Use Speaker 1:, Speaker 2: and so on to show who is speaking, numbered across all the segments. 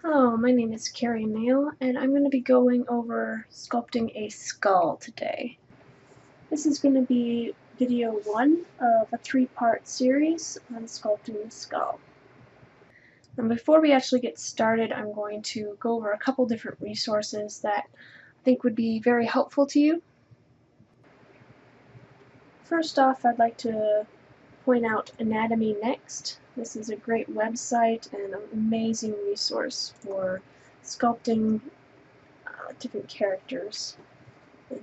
Speaker 1: Hello, my name is Carrie Mail, and I'm going to be going over sculpting a skull today. This is going to be video 1 of a 3-part series on sculpting the skull. And before we actually get started, I'm going to go over a couple different resources that I think would be very helpful to you. First off, I'd like to point out Anatomy Next. This is a great website and an amazing resource for sculpting different characters,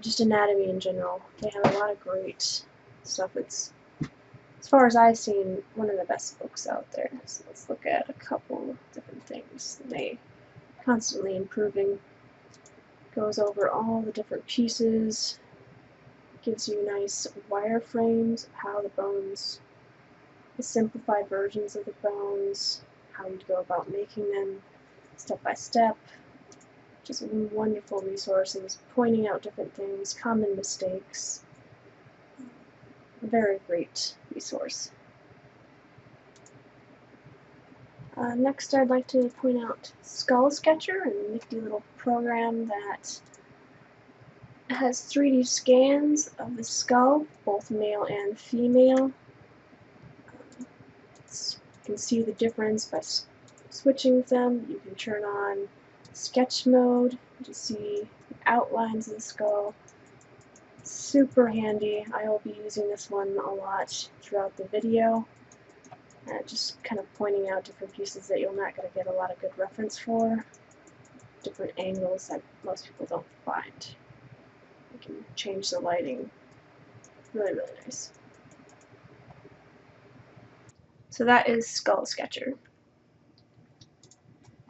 Speaker 1: just anatomy in general. They have a lot of great stuff. It's, as far as I've seen, one of the best books out there. So let's look at a couple different things. They constantly improving. Goes over all the different pieces. Gives you nice wireframes of how the bones, the simplified versions of the bones, how you'd go about making them step by step. Just a wonderful resource, and is pointing out different things, common mistakes. A very great resource. Next, I'd like to point out Skull Sketcher, a nifty little program that has 3D scans of the skull, both male and female. You can see the difference by switching them. You can turn on sketch mode to see the outlines of the skull. Super handy. I will be using this one a lot throughout the video. Just kind of pointing out different pieces that you're not going to get a lot of good reference for. Different angles that most people don't find. You can change the lighting. Really, really nice. So that is Skull Sketcher.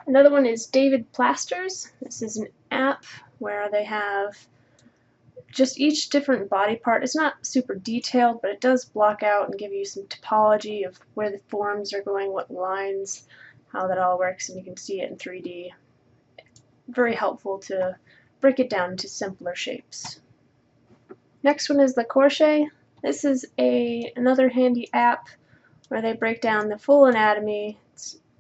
Speaker 1: Another one is David Plasters. This is an app where they have just each different body part. It's not super detailed, but it does block out and give you some topology of where the forms are going, what lines, how that all works, and you can see it in 3D. Very helpful to break it down into simpler shapes. Next one is the Crochet. This is another handy app where they break down the full anatomy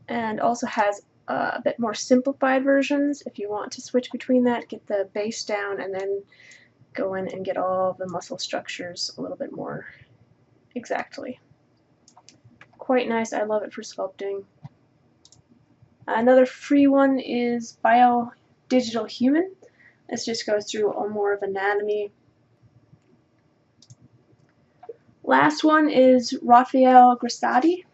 Speaker 1: and also has a bit more simplified versions if you want to switch between that, get the base down, and then go in and get all the muscle structures a little bit more exactly. Quite nice. I love it for sculpting. Another free one is Digital Human. This just goes through more of anatomy. Last one is Raphael Grissati.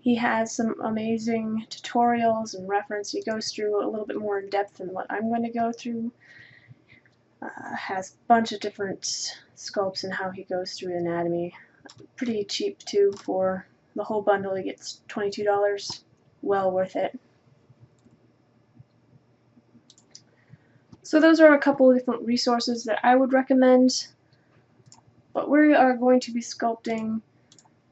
Speaker 1: He has some amazing tutorials and reference. He goes through a little bit more in depth than what I'm going to go through. Has a bunch of different sculpts and how he goes through anatomy. Pretty cheap too. For the whole bundle he gets $22. Well worth it. So those are a couple of different resources that I would recommend. But we are going to be sculpting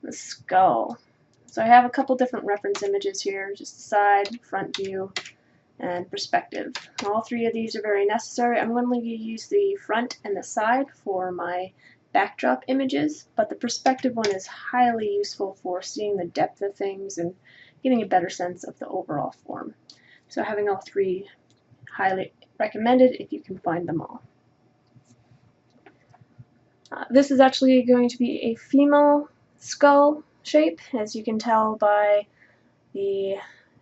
Speaker 1: the skull. So I have a couple different reference images here, just side, front view, and perspective. All three of these are very necessary. I'm going to use the front and the side for my backdrop images, but the perspective one is highly useful for seeing the depth of things and getting a better sense of the overall form. So having all three, highly recommended if you can find them all. This is actually going to be a female skull shape, as you can tell by the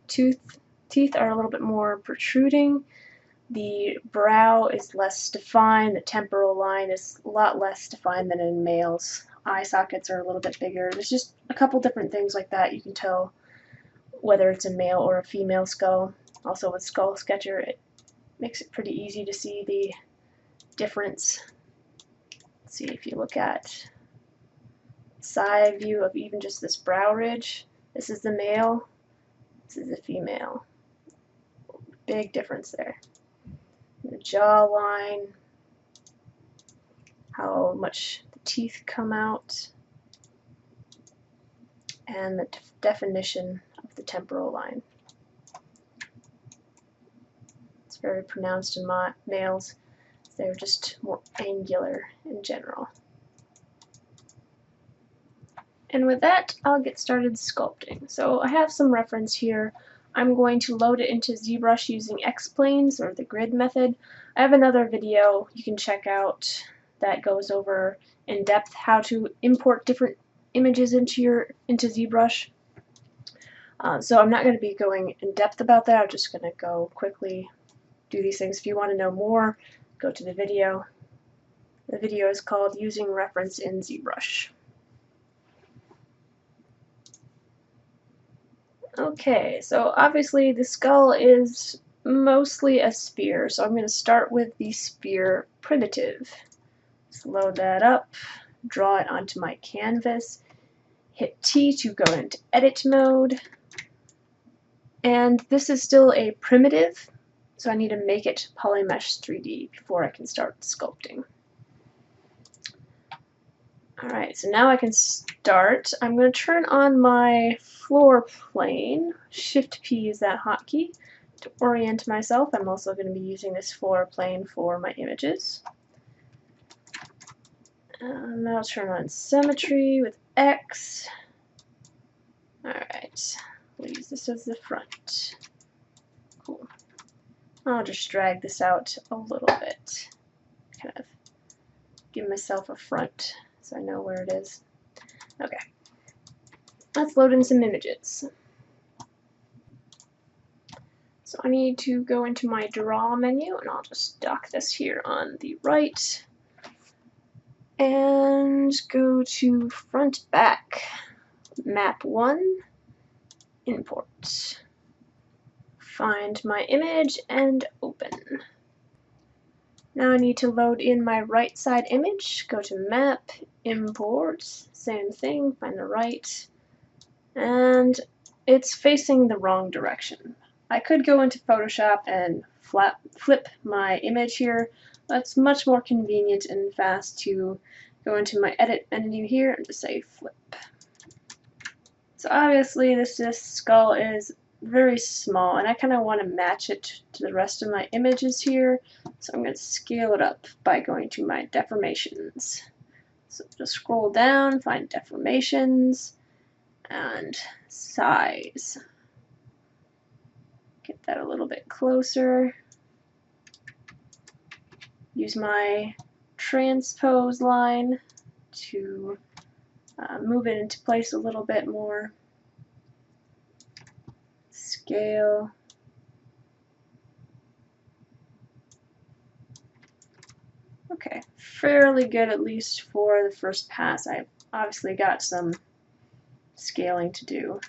Speaker 1: teeth are a little bit more protruding. The brow is less defined. The temporal line is a lot less defined than in males. Eye sockets are a little bit bigger. There's just a couple different things like that you can tell whether it's a male or a female skull. Also with Skull Sketcher, it makes it pretty easy to see the difference. Let's see, if you look at side view of even just this brow ridge, this is the male, this is the female. Big difference there. The jawline, how much the teeth come out, and the definition of the temporal line. It's very pronounced in males. They're just more angular in general. And with that, I'll get started sculpting. So I have some reference here I'm going to load it into ZBrush using X-planes or the grid method. I have another video you can check out that goes over in depth how to import different images into ZBrush. So I'm not going to be going in depth about that. I'm just going to go quickly do these things. If you want to know more, go to the video. The video is called Using Reference in ZBrush. Okay, so obviously the skull is mostly a sphere, so I'm going to start with the sphere primitive. Just load that up, draw it onto my canvas, hit T to go into edit mode, and this is still a primitive, so I need to make it Polymesh 3D before I can start sculpting. Alright, so now I can start. I'm going to turn on my floor plane. Shift P is that hotkey to orient myself. I'm also going to be using this floor plane for my images. Now I'll turn on symmetry with X. Alright, we'll use this as the front. Cool. I'll just drag this out a little bit. Kind of give myself a front so I know where it is. Okay. Let's load in some images. So I need to go into my draw menu, and I'll just dock this here on the right. And go to front back. Map 1. Import. Find my image and open. Now I need to load in my right side image. Go to Map, Import, same thing, find the right, and it's facing the wrong direction. I could go into Photoshop and flip my image here. That's much more convenient and fast to go into my edit menu here and just say flip. So obviously this skull is very small, and I kind of want to match it to the rest of my images here, so I'm going to scale it up by going to my deformations. So just scroll down, find deformations, and size. Get that a little bit closer. Use my transpose line to move it into place a little bit more. Scale. Okay, fairly good at least for the first pass. I've obviously got some scaling to do.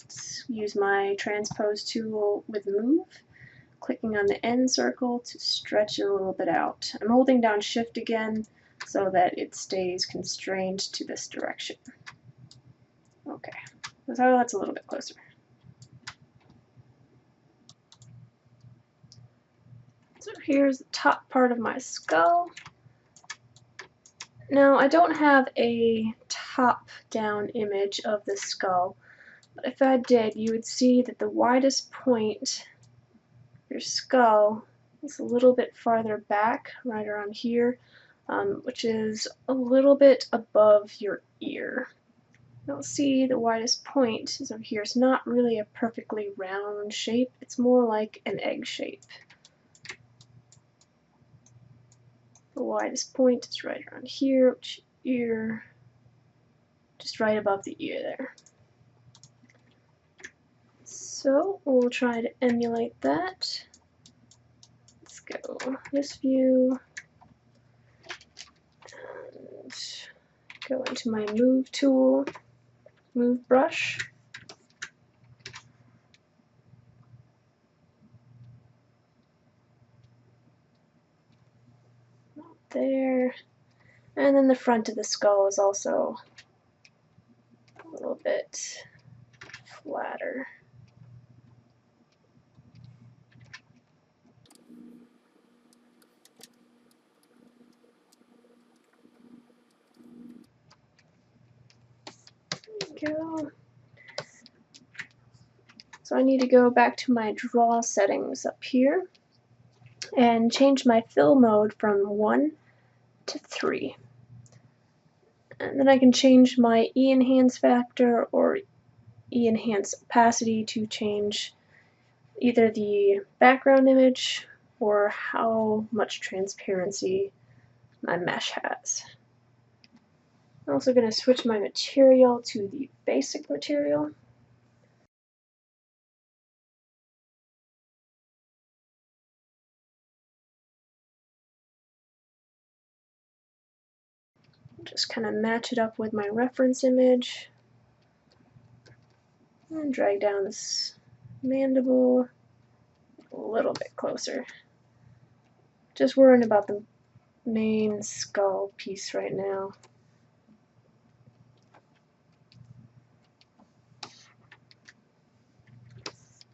Speaker 1: Let's use my transpose tool with move, clicking on the end circle to stretch it a little bit out. I'm holding down shift again so that it stays constrained to this direction. Okay, so that's a little bit closer. So here's the top part of my skull. Now I don't have a top-down image of the skull, but if I did, you would see that the widest point of your skull is a little bit farther back, right around here, which is a little bit above your ear. You'll see the widest point is over here. It's not really a perfectly round shape, it's more like an egg shape. The widest point is right around here, which ear, just right above the ear there. So we'll try to emulate that. Let's go this view and go into my move tool, move brush. There, and then the front of the skull is also a little bit flatter. There we go. So I need to go back to my draw settings up here and change my fill mode from 1 to 3. And then I can change my E-enhance factor or E-enhance opacity to change either the background image or how much transparency my mesh has. I'm also going to switch my material to the basic material. Just kind of match it up with my reference image and drag down this mandible a little bit closer. Just worrying about the main skull piece right now.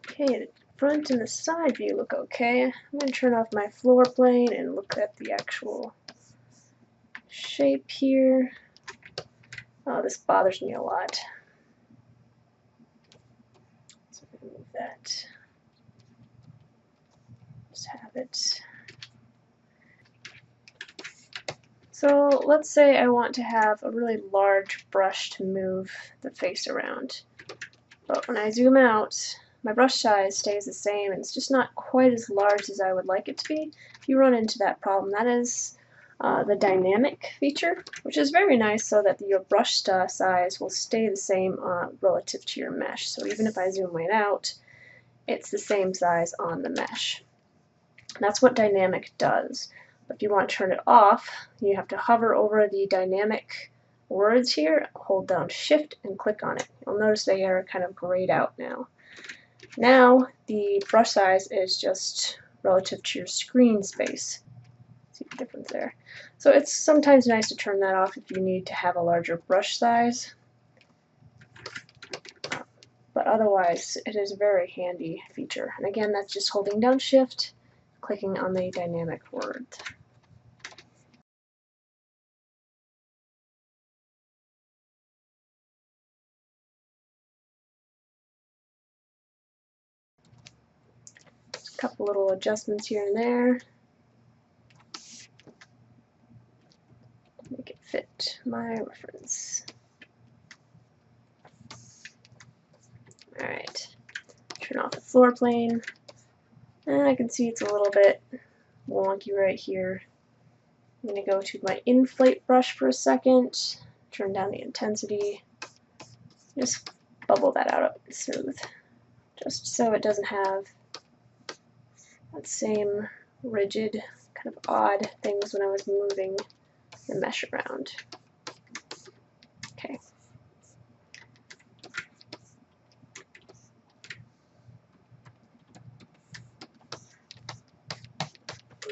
Speaker 1: Okay, the front and the side view look okay. I'm going to turn off my floor plane and look at the actual shape here. Oh, this bothers me a lot. So I'm going to move that. Just have it. So let's say I want to have a really large brush to move the face around. But when I zoom out, my brush size stays the same and it's just not quite as large as I would like it to be. If you run into that problem, that is the dynamic feature, which is very nice so that your brush size will stay the same relative to your mesh. So even if I zoom right out, it's the same size on the mesh. That's what dynamic does. But if you want to turn it off, you have to hover over the dynamic words here, hold down Shift and click on it. You'll notice they are kind of grayed out now. Now the brush size is just relative to your screen space. See the difference there. So it's sometimes nice to turn that off if you need to have a larger brush size. But otherwise, it is a very handy feature. And again, that's just holding down Shift, clicking on the dynamic word. Just a couple little adjustments here and there. Make it fit my reference. Alright, turn off the floor plane. And I can see it's a little bit wonky right here. I'm going to go to my inflate brush for a second, turn down the intensity, just bubble that out smooth, just so it doesn't have that same rigid, kind of odd things when I was moving the mesh around. Okay.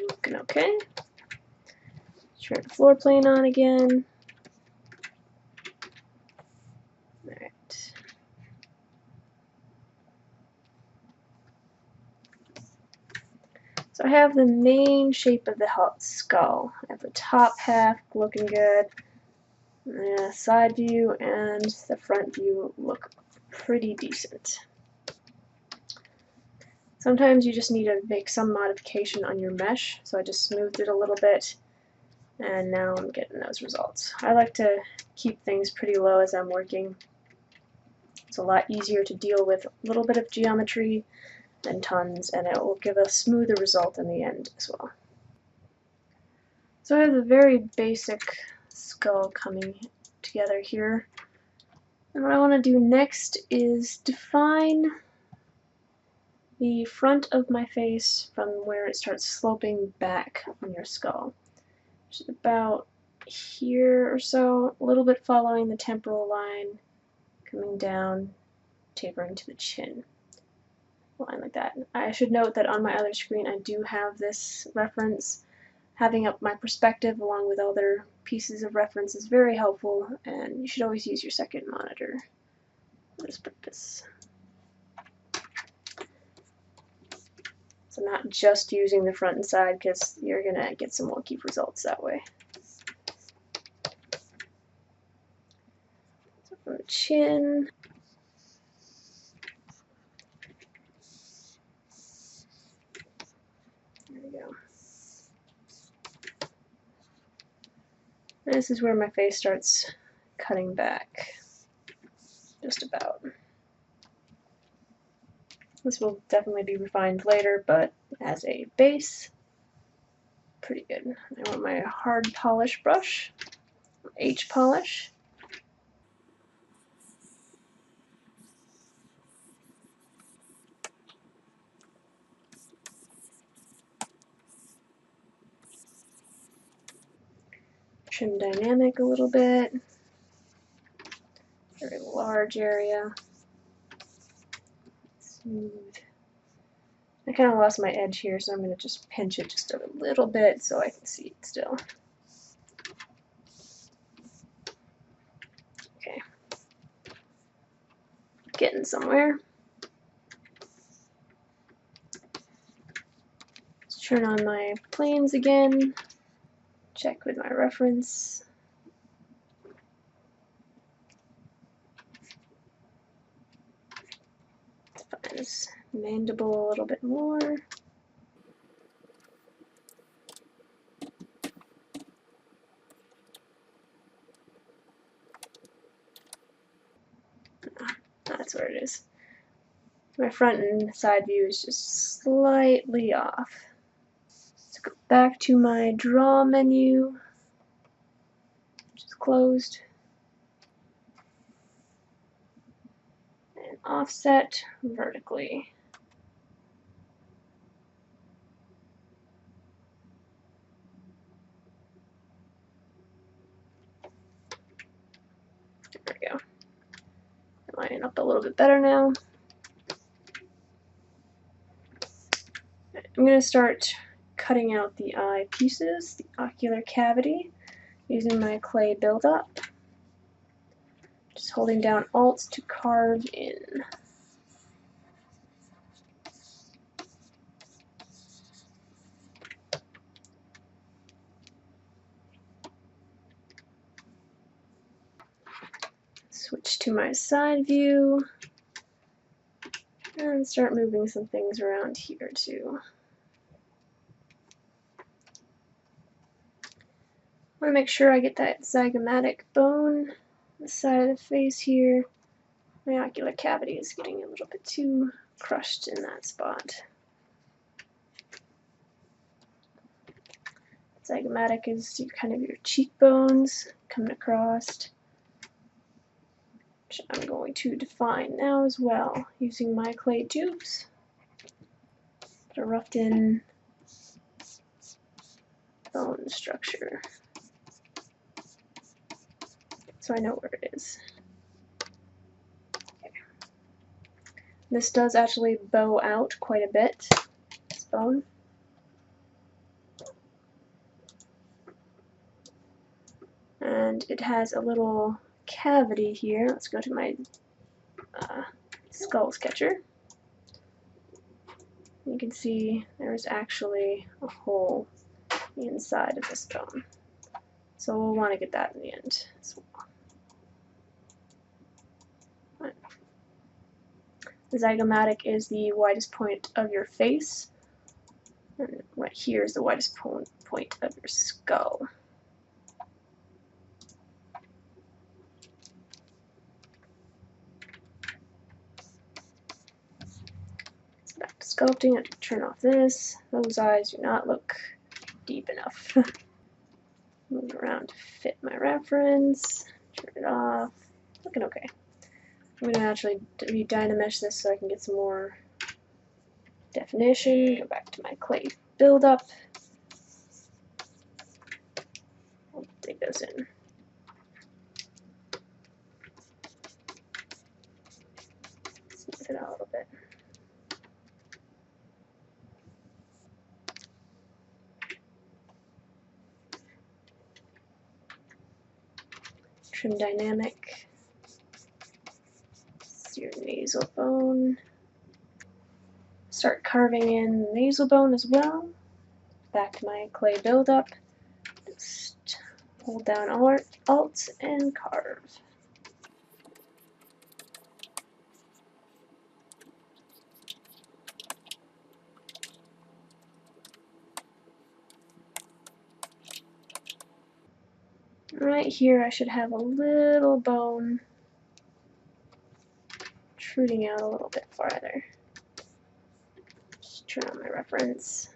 Speaker 1: Looking okay. Turn the floor plane on again. Alright. So I have the main shape of the skull. I have the top half looking good. The side view and the front view look pretty decent. Sometimes you just need to make some modification on your mesh, so I just smoothed it a little bit, and now I'm getting those results. I like to keep things pretty low as I'm working. It's a lot easier to deal with a little bit of geometry than tons, and it will give a smoother result in the end as well. So I have a very basic skull coming together here. And what I want to do next is define the front of my face from where it starts sloping back on your skull, which is about here or so, a little bit following the temporal line, coming down, tapering to the chin. Line like that. I should note that on my other screen I do have this reference. Having up my perspective along with other pieces of reference is very helpful, and you should always use your second monitor for this purpose. So not just using the front and side, because you're going to get some wonky results that way. So from the chin, there we go. This is where my face starts cutting back, just about. This will definitely be refined later, but as a base, pretty good. I want my hard polish brush, H polish. Trim dynamic a little bit. Very large area. Smooth. I kind of lost my edge here, so I'm going to just pinch it just a little bit so I can see it still. Okay. Getting somewhere. Let's turn on my planes again. Check with my reference. Define this mandible a little bit more. That's where it is. My front and side view is just slightly off. Let's go back to my draw menu, which is closed. And offset vertically. There we go. Line up a little bit better now. I'm going to start cutting out the eye pieces, the ocular cavity, using my clay buildup. Just holding down Alt to carve in. Switch to my side view and start moving some things around here too. I want to make sure I get that zygomatic bone on the side of the face here. My ocular cavity is getting a little bit too crushed in that spot. Zygomatic is kind of your cheekbones coming across, which I'm going to define now as well using my clay tubes. A roughed in bone structure, so I know where it is. Okay. This does actually bow out quite a bit, this bone. And it has a little cavity here. Let's go to my skull sketcher. You can see there's actually a hole inside of this bone. So we'll want to get that in the end as well. Right. The zygomatic is the widest point of your face, and right here is the widest point of your skull. So back to sculpting, I have to turn off this. Those eyes do not look deep enough. Move around to fit my reference, turn it off, looking okay. I'm going to actually re-dynamesh this so I can get some more definition. Go back to my clay buildup. I'll dig those in. Smooth it out a little bit. Trim dynamic. Your nasal bone. Start carving in the nasal bone as well. Back to my clay buildup. Just hold down Alt and carve. Right here I should have a little bone protruding out a little bit farther. Turn on my reference.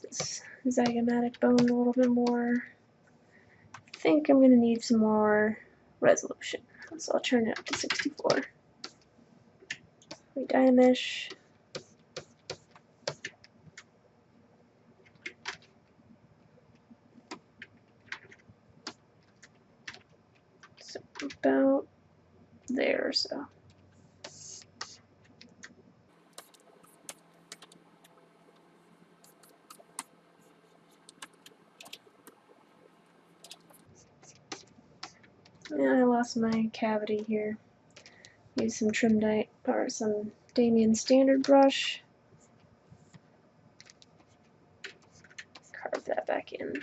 Speaker 1: This Zygomatic bone a little bit more. I think I'm going to need some more resolution, so I'll turn it up to 64. Dynamesh. So about there or so. And I lost my cavity here. Use some some Damien standard brush. Carve that back in.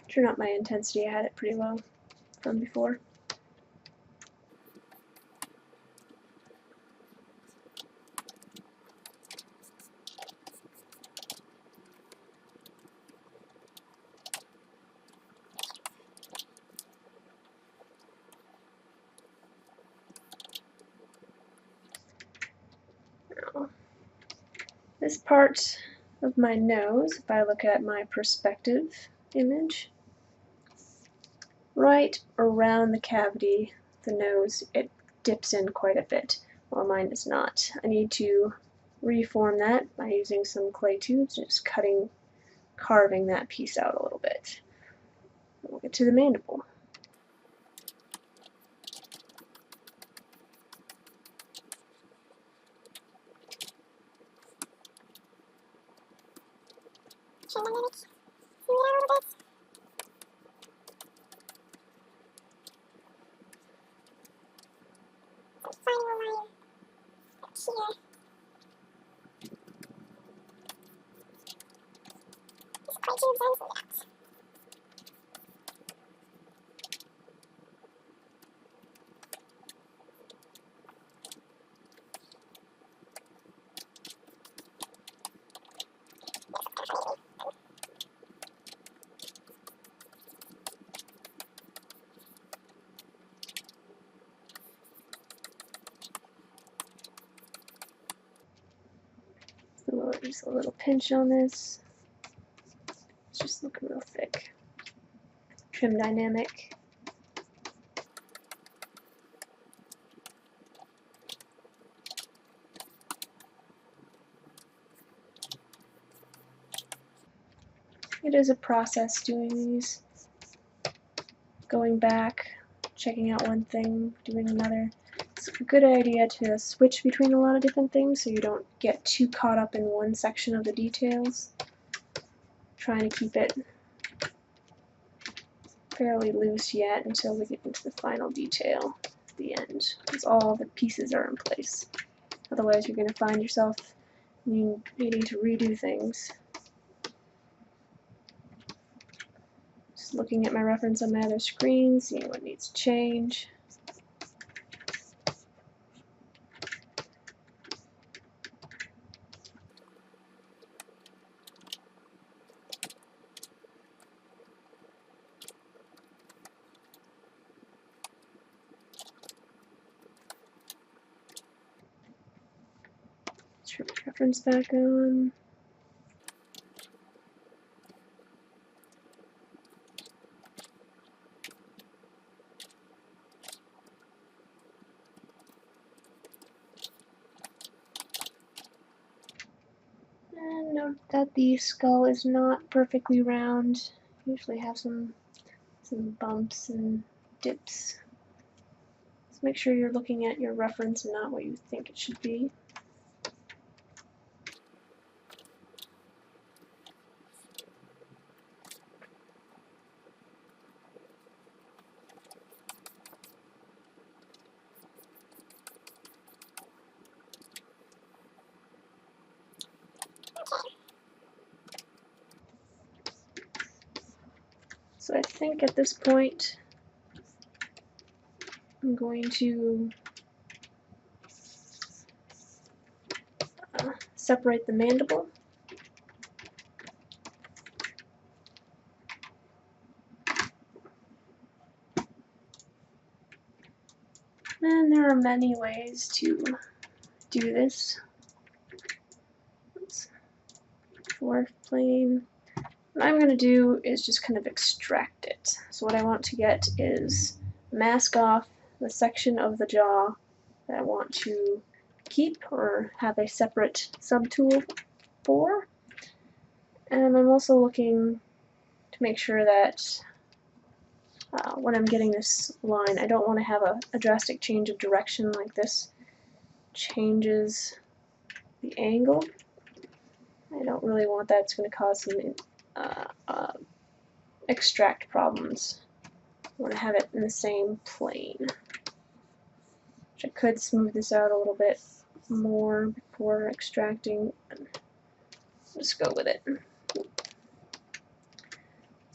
Speaker 1: Turn up my intensity. I had it pretty low from before. Now, this part of my nose, if I look at my perspective image, right around the cavity, the nose, it dips in quite a bit, while mine does not. I need to reform that by using some clay tubes, just carving that piece out a little bit. We'll get to the mandible. Just a little pinch on this. It's just looking real thick. Trim dynamic. It is a process doing these. Going back, checking out one thing, doing another. It's a good idea to switch between a lot of different things so you don't get too caught up in one section of the details. Trying to keep it fairly loose yet until we get into the final detail at the end, because all the pieces are in place. Otherwise you're going to find yourself needing to redo things. Just looking at my reference on my other screen, seeing what needs to change. Turn my reference back on. And note that the skull is not perfectly round. Usually have some bumps and dips. So make sure you're looking at your reference and not what you think it should be. So I think at this point I'm going to separate the mandible. And there are many ways to do this. Fourth plane. What I'm going to do is just kind of extract it. So what I want to get is mask off the section of the jaw that I want to keep or have a separate subtool for. And I'm also looking to make sure that when I'm getting this line, I don't want to have a drastic change of direction like this changes the angle. I don't really want that. It's going to cause some extract problems. I want to have it in the same plane. Which I could smooth this out a little bit more before extracting. Just go with it.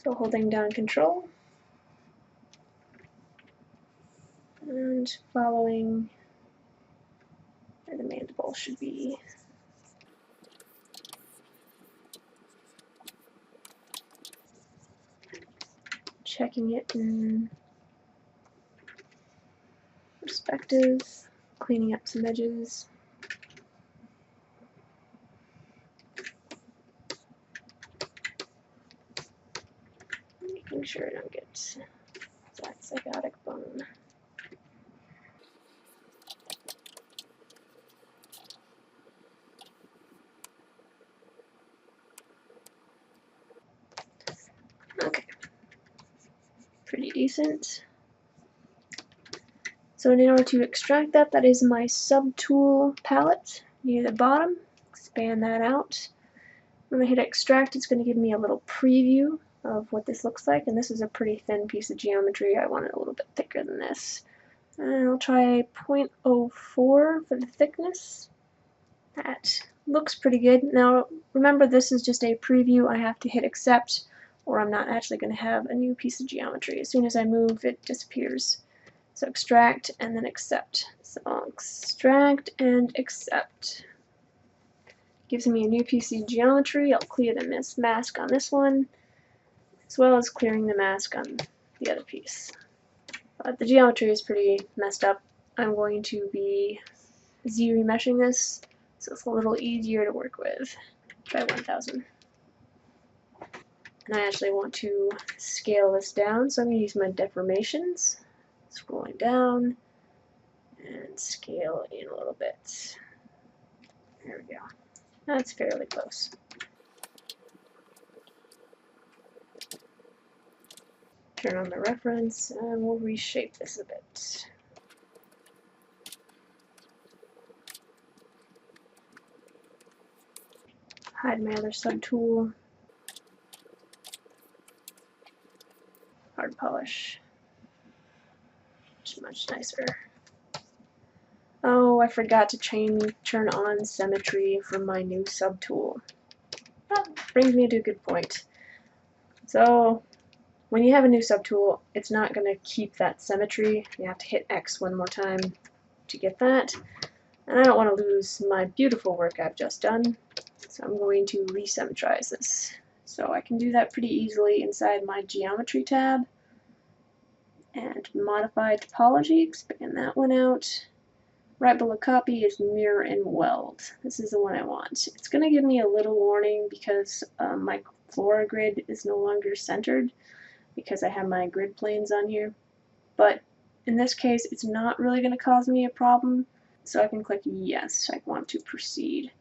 Speaker 1: So holding down Control and following where the mandible should be. Checking it in perspective, cleaning up some edges. Making sure I don't get that zygomatic bone. Okay, pretty decent. So in order to extract that, that is my subtool palette near the bottom. Expand that out. When I hit extract, it's going to give me a little preview of what this looks like, and this is a pretty thin piece of geometry. I want it a little bit thicker than this. And I'll try 0.04 for the thickness. That looks pretty good. Now remember, this is just a preview. I have to hit accept or I'm not actually going to have a new piece of geometry. As soon as I move, it disappears. So extract and then accept. So I'll extract and accept. Gives me a new piece of geometry. I'll clear the mask on this one, as well as clearing the mask on the other piece. But the geometry is pretty messed up. I'm going to be Z-remeshing this, so it's a little easier to work with. Try 1000. And I actually want to scale this down, so I'm going to use my deformations. Scrolling down and scale in a little bit. There we go. That's fairly close. Turn on the reference and we'll reshape this a bit. Hide my other subtool. Hard polish. Much nicer. Oh, I forgot to turn on symmetry for my new subtool. That brings me to a good point. So, when you have a new subtool, it's not going to keep that symmetry. You have to hit X one more time to get that. And I don't want to lose my beautiful work I've just done, so I'm going to resymmetrize this. So I can do that pretty easily inside my Geometry tab. And modify topology, expand that one out. Right below copy is mirror and weld. This is the one I want. It's going to give me a little warning because my Flora grid is no longer centered because I have my grid planes on here. But in this case, it's not really going to cause me a problem. So I can click yes, I want to proceed.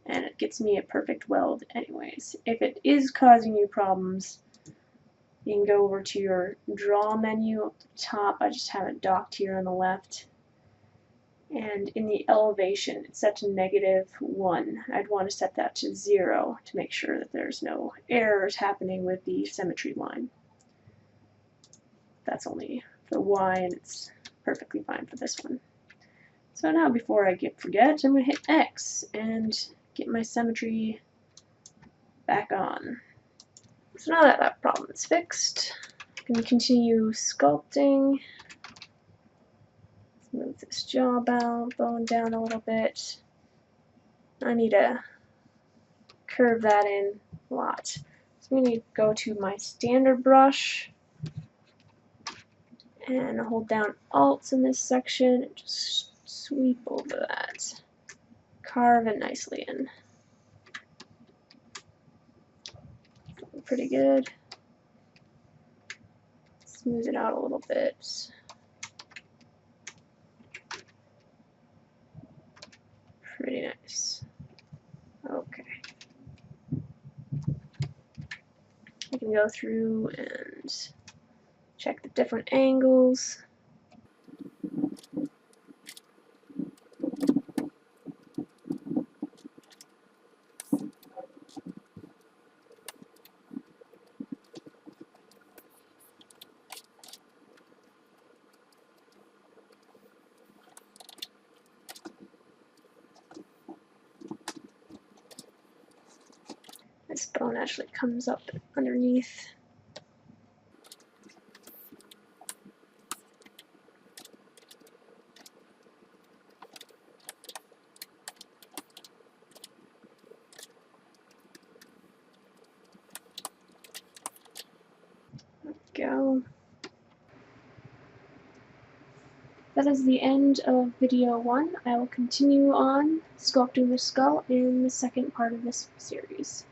Speaker 1: And it gets me a perfect weld anyways. If it is causing you problems, you can go over to your draw menu at the top. I just have it docked here on the left. And in the elevation, it's set to -1. I'd want to set that to 0 to make sure that there's no errors happening with the symmetry line. That's only for Y, and it's perfectly fine for this one. So now before I forget, I'm going to hit X and get my symmetry back on. So now that that problem is fixed, I'm going to continue sculpting. Let's move this bone down a little bit. I need to curve that in a lot. So I'm going to go to my standard brush and hold down Alt in this section and just sweep over that. Carve it nicely in. Pretty good. Smooth it out a little bit. Pretty nice. Okay. I can go through and check the different angles. This bone actually comes up underneath. There we go. That is the end of video 1. I will continue on sculpting the skull in the second part of this series.